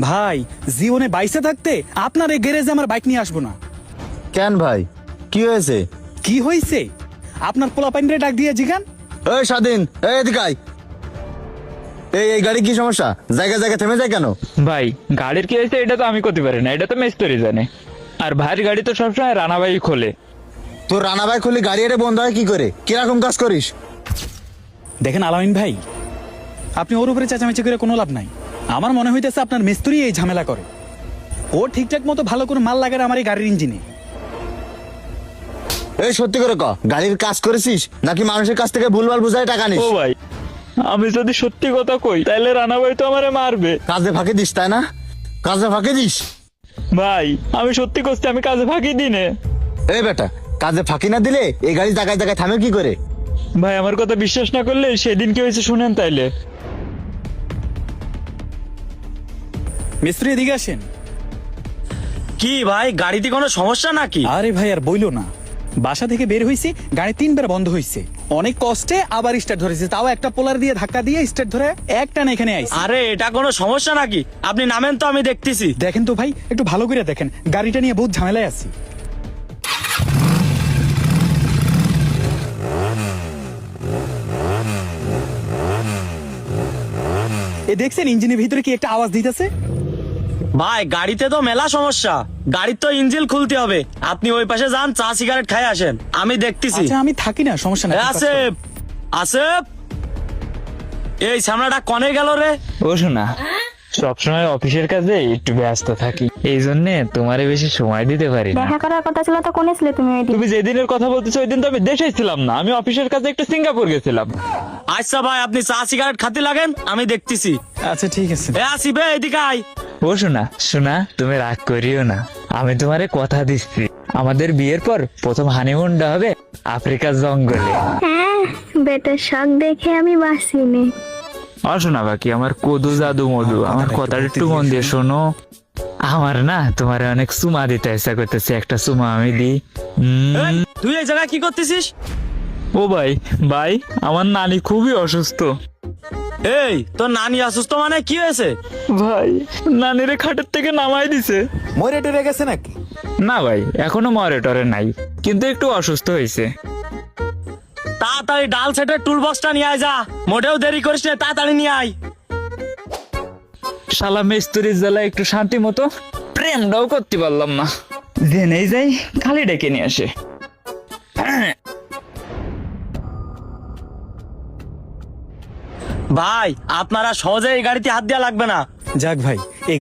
ভাই জীবনে বাইসে থাকতে আপনার এই গ্যারেজে আমার বাইক নিয়ে আসবো না। কেন ভাই, কি হয়েছে? কি হয়েছে? আপনার পোলা পাইন রে ডাক দিয়ে জিগান। এই স্বাধীন, এই এদিকে আয়। এই গাড়ি কি সমস্যা? জায়গায় জায়গায় থেমে যায় কেন? ভাই গাড়ির কি হয়েছে এটা তো আমি করতে পারি না, এটা তো মিস্ত্রি জানে। আর ভাইয়ের গাড়ি তো সবসময় রানাভাই খোলে। তোর রানা ভাই খুলি গাড়ি এটা বন্ধ হয় কি করে? কিরকম কাজ করিস? দেখেন আলামিন ভাই, আপনি ওর উপরে চেঁচামেচি করে কোনো লাভ নাই। আমার মনে হইতেছে আপনার মিস্ত্রি এই ঝামেলা করে। ও ঠিকঠাক মতো ভালো করে মাল লাগার আমার এই গাড়ির ইঞ্জিনে। এই সত্যি করে ক, গাড়ির কাজ করেছিস নাকি মানুষের কাছ থেকে ভুলভাল বুঝায় টাকা নিস? ও ভাই, আমি যদি সত্যি কথা কই তাহলে রানাভাই তো আমারে মারবে। কাজে ফাঁকি দিস তাই না? কাজে ফাঁকি দিস? ভাই আমি সত্যি করছি, আমি কাজে ফাঁকি দিনে। এই বেটা, কাজে ফাঁকি না দিলে এই গাড়ি জায়গায় জায়গায় থামে কি করে? ভাই আমার কথা বিশ্বাস না করলে সেদিন কি হয়েছে শুনেন তাইলে। মিস্ত্রি এদিকে আসেন। কি ভাই, গাড়িতে কোনো সমস্যা নাকি? আরে ভাই আর বইলো না, বাসা থেকে বের হইছি, গাড়ি 3 বার বন্ধ হইছে। অনেক কষ্টে আবার স্টার্ট ধরেছে, তাও একটা পোলার দিয়ে ধাক্কা দিয়ে স্টার্ট ধরে একটা না এখানে আইছে। আরে এটা কোনো সমস্যা নাকি? আপনি নামেন তো, আমি দেখতেছি। দেখেন তো ভাই, একটু ভালো করে দেখেন, গাড়িটা নিয়ে বহুত ঝামেলায় আছি। এ দেখছেন ইঞ্জিনের ভিতরে কি একটা আওয়াজ দিতেছে? ভাই গাড়িতে তো মেলা সমস্যা, গাড়ির তো ইঞ্জিন খুলতে হবে। আপনি ওই পাশে যান, চা সিগারেট খাই আসেন, আমি দেখতেছি। আচ্ছা আমি থাকি না, সমস্যা নাই। আসেফ, আসেফ, এই সামনাটা কনে গেল রে? ও শোনা, সবসময় অফিসের কাজে একটু ব্যস্ত থাকি, এই জন্য তোমারে বেশি সময় দিতে পারি না। দেখা করার কথা ছিল তো, কোনে ছিলে তুমি ওই দিন? তুমি যেদিনের কথা বলতেছো ওই দিন তো আমি দেশেই ছিলাম না, আমি অফিসের কাজে একটু সিঙ্গাপুর গেছিলাম। আচ্ছা ভাই, আপনি চা সিগারেট খাতে লাগেন, আমি দেখতেছি। আচ্ছা ঠিক আছে। এ আসিফ, এদিকে আয়। ও শোনা, শোনা তুমি রাগ করিও না, আমি তোমারে কথা দিচ্ছি, আমাদের বিয়ের পর প্রথম হানিমুনটা হবে আফ্রিকার জঙ্গলে। হ্যাঁ, বেটার শখ দেখে আমি বাঁচিনি। শোনা বাকি আমার কদু জাদু মধু, আমার কথাটা একটু মন দিয়ে শোনো। আমার না তোমার অনেক চুমা দিতে ইচ্ছা করতেছে, একটা চুমা আমি দিই। এই, তুই এই জায়গায় কি করতেছিস? ও ভাই, ভাই আমার নানি খুবই অসুস্থ। এই তোর নানি অসুস্থ মানে কি হয়েছে? ভাই নানিরে খাটের থেকে নামাই দিছে। মরে টরে গেছে নাকি? না ভাই, এখনো মরে টরে নাই, কিন্তু একটু অসুস্থ হয়েছে। তাড়াতাড়ি ডাল সেটের টুল বক্সটা নিয়ে আয়, যা, মোটেও দেরি করিস না, তাড়াতাড়ি নিয়ে আয়। শালা মিস্ত্রির জ্বালা একটু শান্তি মতো প্রেমটাও করতে পারলাম না, জেনেই যাই খালি ডেকে নিয়ে আসে। ভাই আপনারা সহজে এই গাড়িতে হাত দেওয়া লাগবে না। যাক ভাই,